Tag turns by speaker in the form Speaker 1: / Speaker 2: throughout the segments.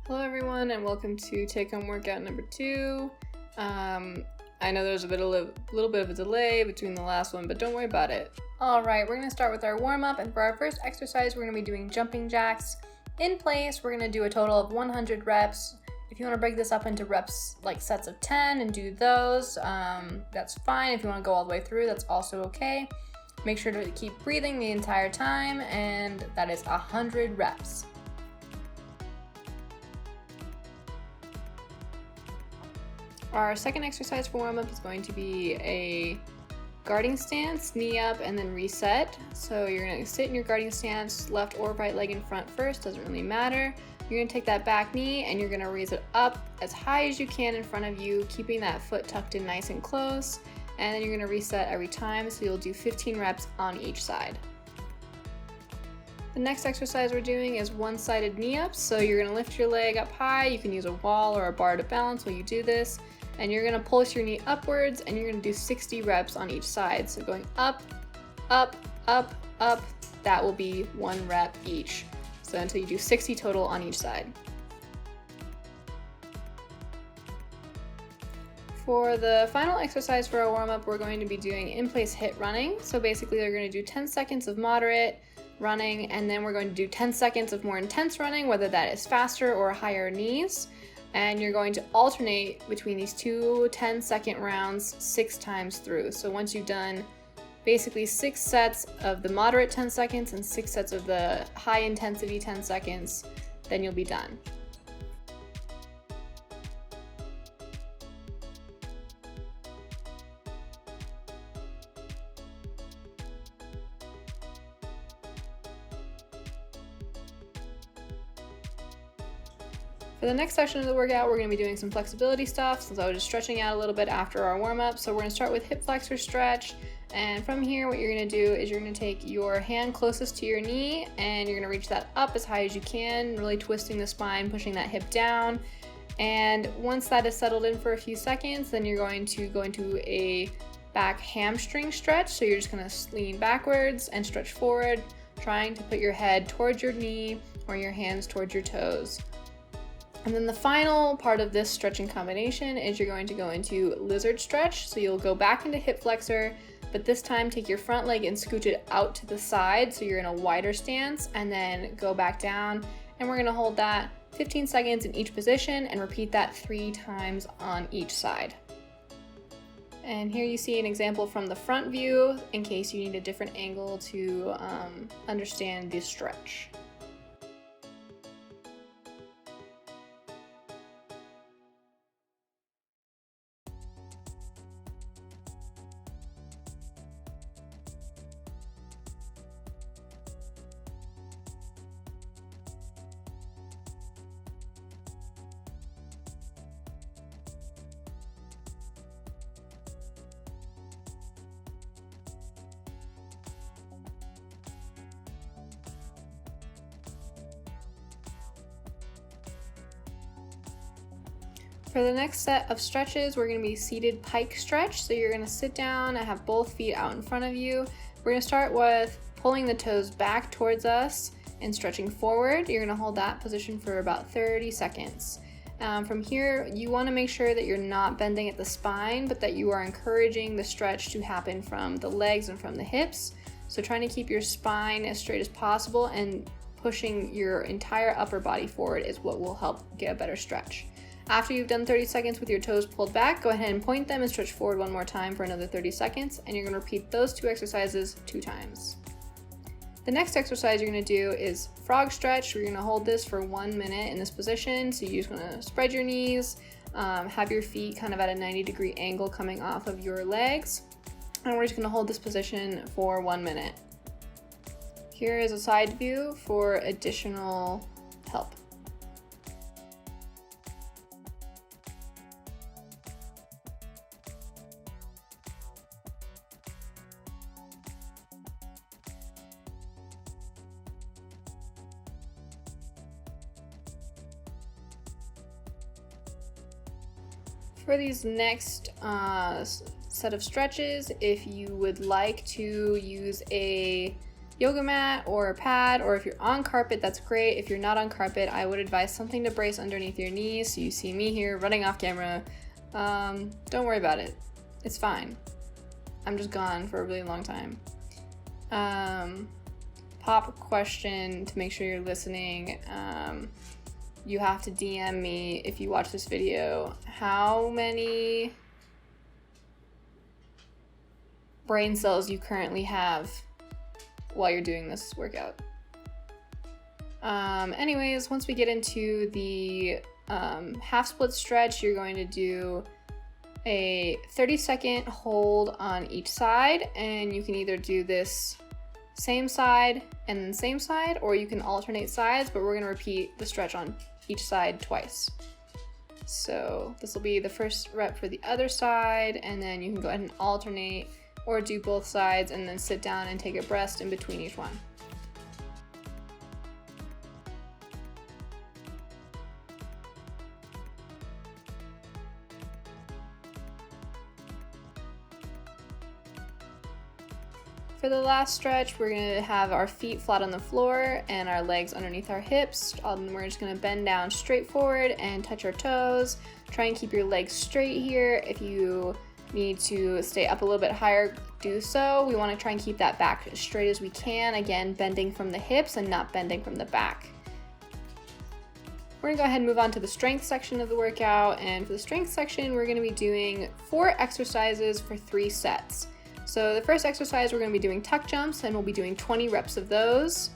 Speaker 1: Hello everyone and welcome to take home workout number 2. I know there's a little bit of a delay between the last one, but don't worry about it. Alright, we're going to start with our warm-up, and for our first exercise we're going to be doing jumping jacks. In place, we're going to do a total of 100 reps. If you want to break this up into reps like sets of 10 and do those, that's fine. If you want to go all the way through, that's also okay. Make sure to keep breathing the entire time, and that is 100 reps. Our second exercise for warm-up is going to be a guarding stance, knee up, and then reset. So you're going to sit in your guarding stance, left or right leg in front first, doesn't really matter. You're going to take that back knee and you're going to raise it up as high as you can in front of you, keeping that foot tucked in nice and close. And then you're going to reset every time, so you'll do 15 reps on each side. The next exercise we're doing is one-sided knee ups. So you're going to lift your leg up high. You can use a wall or a bar to balance while you do this. And you're going to pulse your knee upwards, and you're going to do 60 reps on each side. So going up, up, up, up, that will be 1 rep each. So until you do 60 total on each side. For the final exercise for our warm-up, we're going to be doing in-place HIIT running. So basically they're going to do 10 seconds of moderate running, and then we're going to do 10 seconds of more intense running, whether that is faster or higher knees. And you're going to alternate between these two 10-second rounds 6 times through. So once you've done basically 6 sets of the moderate 10 seconds and 6 sets of the high intensity 10 seconds, then you'll be done. For the next section of the workout, we're going to be doing some flexibility stuff, since I was just stretching out a little bit after our warm-up. So we're going to start with hip flexor stretch, and from here what you're going to do is you're going to take your hand closest to your knee and you're going to reach that up as high as you can, really twisting the spine, pushing that hip down. And once that is settled in for a few seconds, then you're going to go into a back hamstring stretch. So you're just going to lean backwards and stretch forward, trying to put your head towards your knee or your hands towards your toes. And then the final part of this stretching combination is you're going to go into lizard stretch. So you'll go back into hip flexor, but this time take your front leg and scooch it out to the side so you're in a wider stance, and then go back down. And we're going to hold that 15 seconds in each position and repeat that 3 times on each side. And here you see an example from the front view in case you need a different angle to understand this stretch. For the next set of stretches, we're going to be seated pike stretch. So you're going to sit down and have both feet out in front of you. We're going to start with pulling the toes back towards us and stretching forward. You're going to hold that position for about 30 seconds. From here, you want to make sure that you're not bending at the spine, but that you are encouraging the stretch to happen from the legs and from the hips. So trying to keep your spine as straight as possible and pushing your entire upper body forward is what will help get a better stretch. After you've done 30 seconds with your toes pulled back, go ahead and point them and stretch forward one more time for another 30 seconds, and you're going to repeat those 2 exercises 2 times. The next exercise you're going to do is frog stretch. We're going to hold this for 1 minute in this position. So you're just going to spread your knees, have your feet kind of at a 90-degree angle coming off of your legs, and we're just going to hold this position for 1 minute. Here is a side view for additional help. For these next set of stretches, if you would like to use a yoga mat or a pad, or if you're on carpet, that's great. If you're not on carpet, I would advise something to brace underneath your knees. So you see me here running off camera. Don't worry about it. It's fine. I'm just gone for a really long time. Pop question to make sure you're listening. You have to DM me if you watch this video. How many brain cells you currently have while you're doing this workout? Anyways, once we get into the half split stretch, you're going to do a 30-second hold on each side, and you can either do this same side and then same side, or you can alternate sides, but we're going to repeat the stretch on each side twice. So this will be the first rep for the other side, and then you can go ahead and alternate or do both sides and then sit down and take a rest in between each one. For the last stretch, we're going to have our feet flat on the floor and our legs underneath our hips. We're just going to bend down straight forward and touch our toes. Try and keep your legs straight here. If you need to stay up a little bit higher, do so. We want to try and keep that back as straight as we can. Again, bending from the hips and not bending from the back. We're going to go ahead and move on to the strength section of the workout. And for the strength section, we're going to be doing 4 exercises for 3 sets. So the first exercise, we're going to be doing tuck jumps, and we'll be doing 20 reps of those.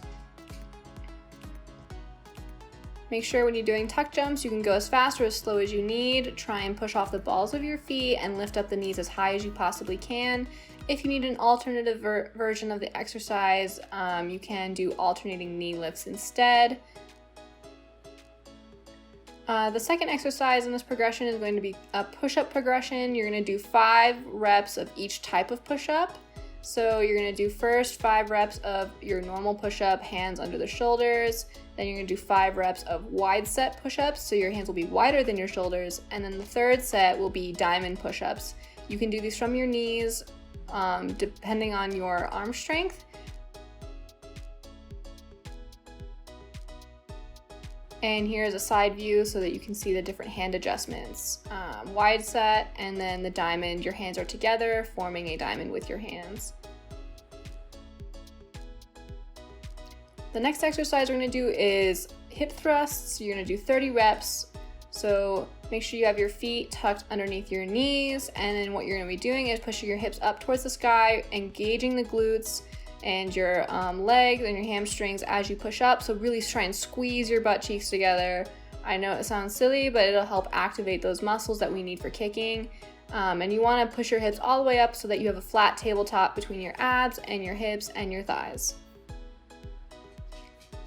Speaker 1: Make sure when you're doing tuck jumps, you can go as fast or as slow as you need. Try and push off the balls of your feet and lift up the knees as high as you possibly can. If you need an alternative version of the exercise, you can do alternating knee lifts instead. The second exercise in this progression is going to be a push-up progression. You're going to do 5 reps of each type of push-up. So you're going to do first 5 reps of your normal push-up, hands under the shoulders. Then you're going to do 5 reps of wide set push-ups, so your hands will be wider than your shoulders. And then the third set will be diamond push-ups. You can do these from your knees, depending on your arm strength. And here's a side view so that you can see the different hand adjustments. Wide set, and then the diamond, your hands are together, forming a diamond with your hands. The next exercise we're going to do is hip thrusts. You're going to do 30 reps. So make sure you have your feet tucked underneath your knees, and then what you're going to be doing is pushing your hips up towards the sky, engaging the glutes and your legs and your hamstrings as you push up. So really try and squeeze your butt cheeks together. I know it sounds silly, but it'll help activate those muscles that we need for kicking. And you want to push your hips all the way up so that you have a flat tabletop between your abs and your hips and your thighs.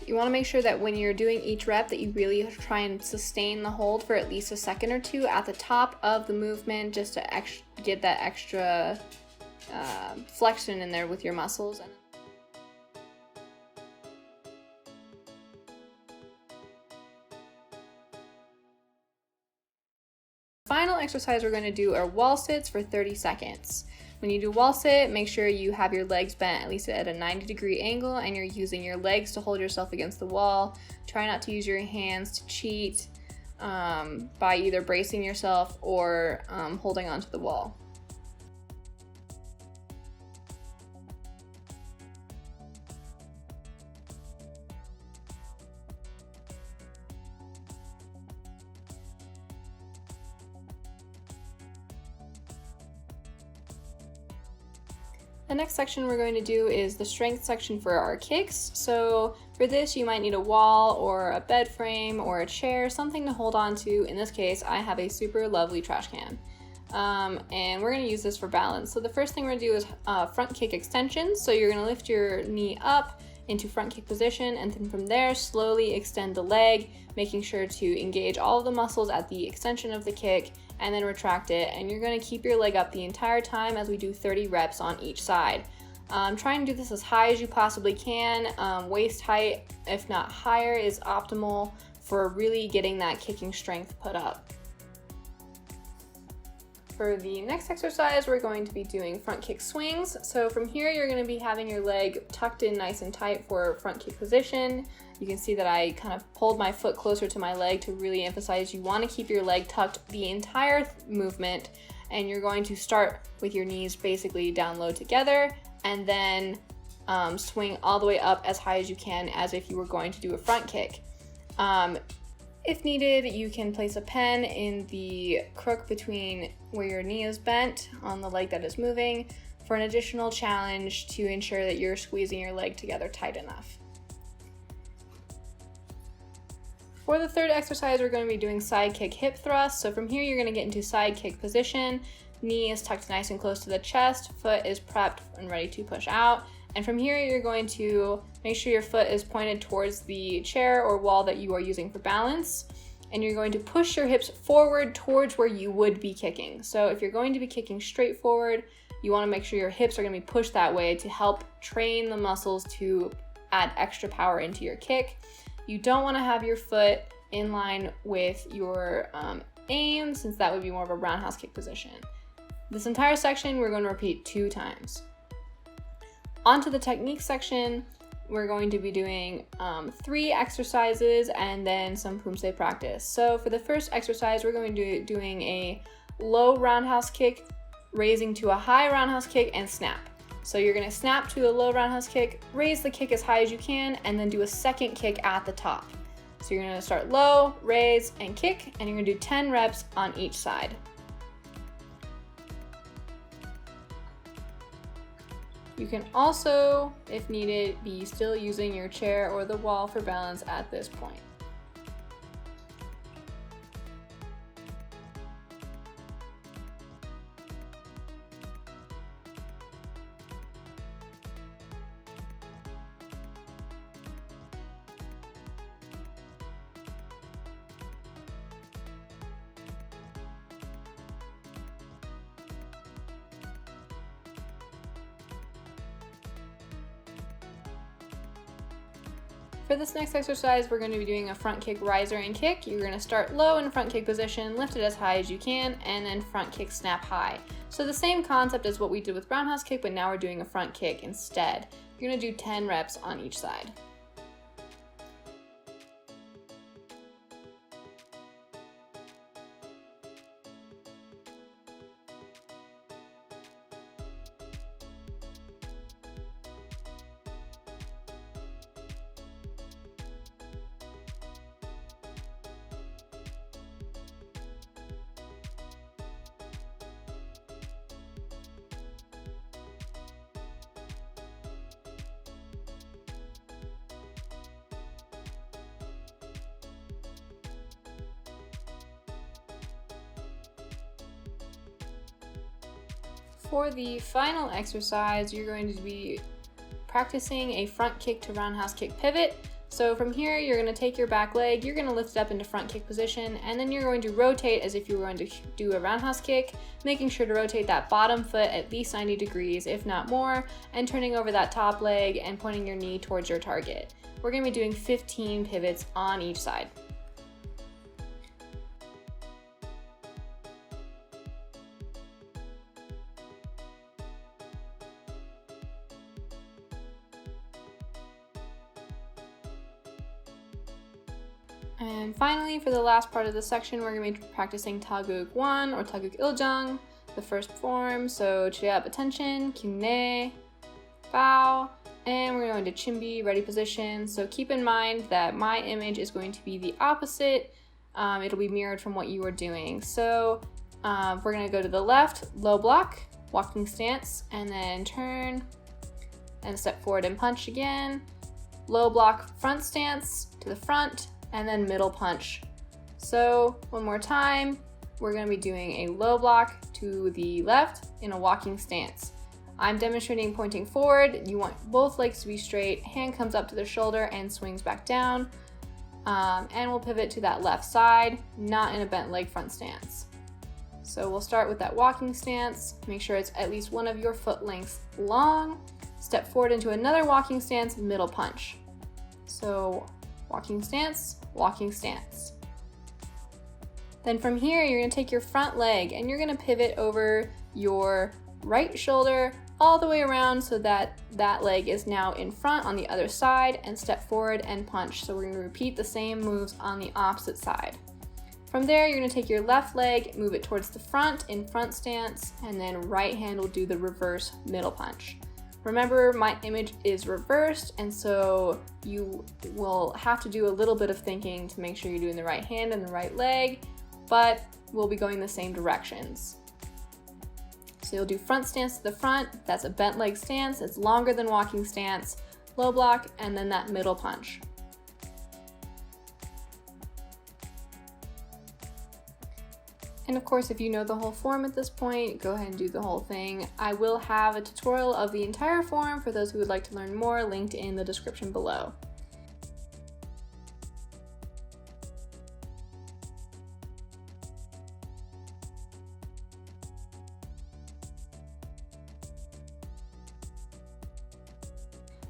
Speaker 1: You want to make sure that when you're doing each rep that you really try and sustain the hold for at least a second or two at the top of the movement, just to get that extra flexion in there with your muscles. Final exercise we're going to do are wall sits for 30 seconds. When you do wall sit, make sure you have your legs bent at least at a 90-degree angle and you're using your legs to hold yourself against the wall. Try not to use your hands to cheat by either bracing yourself or holding onto the wall. The next section we're going to do is the strength section for our kicks. So for this, you might need a wall or a bed frame or a chair, something to hold on to. In this case, I have a super lovely trash can. And we're going to use this for balance. So the first thing we're going to do is front kick extensions. So you're going to lift your knee up into front kick position, and then from there slowly extend the leg, making sure to engage all of the muscles at the extension of the kick, and then retract it. And you're going to keep your leg up the entire time as we do 30 reps on each side. Try and do this as high as you possibly can. Waist height, if not higher, is optimal for really getting that kicking strength put up. For the next exercise, we're going to be doing front kick swings. So from here, you're going to be having your leg tucked in nice and tight for front kick position. You can see that I kind of pulled my foot closer to my leg to really emphasize you want to keep your leg tucked the entire movement, and you're going to start with your knees basically down low together, and then swing all the way up as high as you can as if you were going to do a front kick. If needed, you can place a pen in the crook between where your knee is bent on the leg that is moving for an additional challenge to ensure that you're squeezing your leg together tight enough. For the third exercise, we're going to be doing side kick hip thrust. So from here, you're going to get into side kick position. Knee is tucked nice and close to the chest, foot is prepped and ready to push out. And from here, you're going to make sure your foot is pointed towards the chair or wall that you are using for balance. And you're going to push your hips forward towards where you would be kicking. So if you're going to be kicking straight forward, you want to make sure your hips are going to be pushed that way to help train the muscles to add extra power into your kick. You don't want to have your foot in line with your aim, since that would be more of a roundhouse kick position. This entire section, we're going to repeat 2 times. Onto the technique section, we're going to be doing 3 exercises and then some poomsae practice. So for the first exercise, we're going to be doing a low roundhouse kick, raising to a high roundhouse kick, and snap. So you're going to snap to a low roundhouse kick, raise the kick as high as you can, and then do a second kick at the top. So you're going to start low, raise, and kick, and you're going to do 10 reps on each side. You can also, if needed, be still using your chair or the wall for balance at this point. For this next exercise, we're going to be doing a front kick riser and kick. You're going to start low in front kick position, lift it as high as you can, and then front kick snap high. So the same concept as what we did with roundhouse kick, but now we're doing a front kick instead. You're going to do 10 reps on each side. For the final exercise, you're going to be practicing a front kick to roundhouse kick pivot. So from here, you're going to take your back leg, you're going to lift it up into front kick position, and then you're going to rotate as if you were going to do a roundhouse kick, making sure to rotate that bottom foot at least 90 degrees, if not more, and turning over that top leg and pointing your knee towards your target. We're going to be doing 15 pivots on each side. And finally, for the last part of the section, we're going to be practicing Taguk 1 or Taguk Iljang, the first form. So Chiap attention, Kyunne, bow, and we're going to Chimbi, ready position. So keep in mind that my image is going to be the opposite. It'll be mirrored from what you are doing. So we're going to go to the left, low block, walking stance, and then turn and step forward and punch again. Low block, front stance to the front, and then middle punch. So one more time, we're going to be doing a low block to the left in a walking stance. I'm demonstrating pointing forward. You want both legs to be straight, hand comes up to the shoulder and swings back down. And we'll pivot to that left side, not in a bent leg front stance. So we'll start with that walking stance. Make sure it's at least one of your foot lengths long. Step forward into another walking stance, middle punch. So walking stance, walking stance. Then from here, you're gonna take your front leg and you're gonna pivot over your right shoulder all the way around so that that leg is now in front on the other side, and step forward and punch. So we're gonna repeat the same moves on the opposite side. From there, you're gonna take your left leg, move it towards the front in front stance, and then right hand will do the reverse middle punch. Remember, my image is reversed, and so you will have to do a little bit of thinking to make sure you're doing the right hand and the right leg, but we'll be going the same directions. So you'll do front stance to the front, that's a bent leg stance, it's longer than walking stance, low block, and then that middle punch. And of course, if you know the whole form at this point, go ahead and do the whole thing. I will have a tutorial of the entire form for those who would like to learn more, linked in the description below.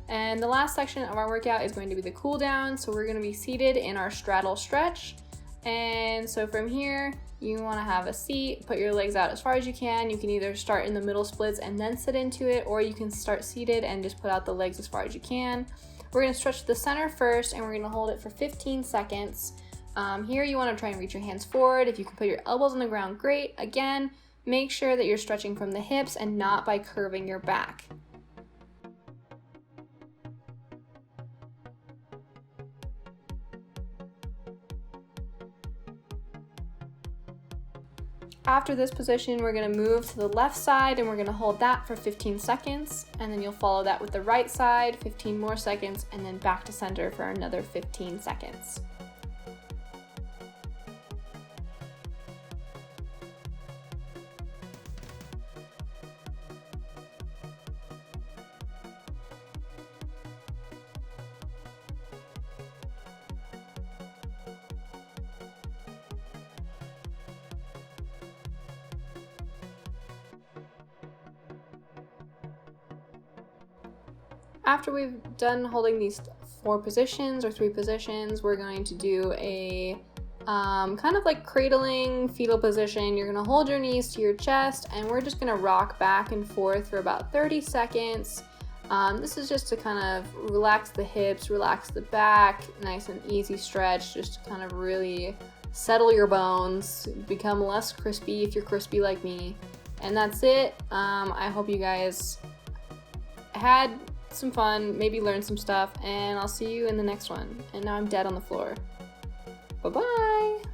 Speaker 1: And the last section of our workout is going to be the cool down. So we're going to be seated in our straddle stretch. And so from here, you want to have a seat, put your legs out as far as you can. You can either start in the middle splits and then sit into it, or you can start seated and just put out the legs as far as you can. We're going to stretch the center first, and we're going to hold it for 15 seconds. Here you want to try and reach your hands forward. If you can put your elbows on the ground, great. Again, make sure that you're stretching from the hips and not by curving your back. After this position, we're going to move to the left side and we're going to hold that for 15 seconds, and then you'll follow that with the right side, 15 more seconds, and then back to center for another 15 seconds. After we've done holding these 4 positions or 3 positions, we're going to do a kind of like cradling fetal position. You're gonna hold your knees to your chest, and we're just gonna rock back and forth for about 30 seconds. This is just to kind of relax the hips, relax the back, nice and easy stretch, just to kind of really settle your bones, become less crispy if you're crispy like me. And that's it. I hope you guys had some fun, maybe learn some stuff, and I'll see you in the next one. And now I'm dead on the floor. Bye-bye!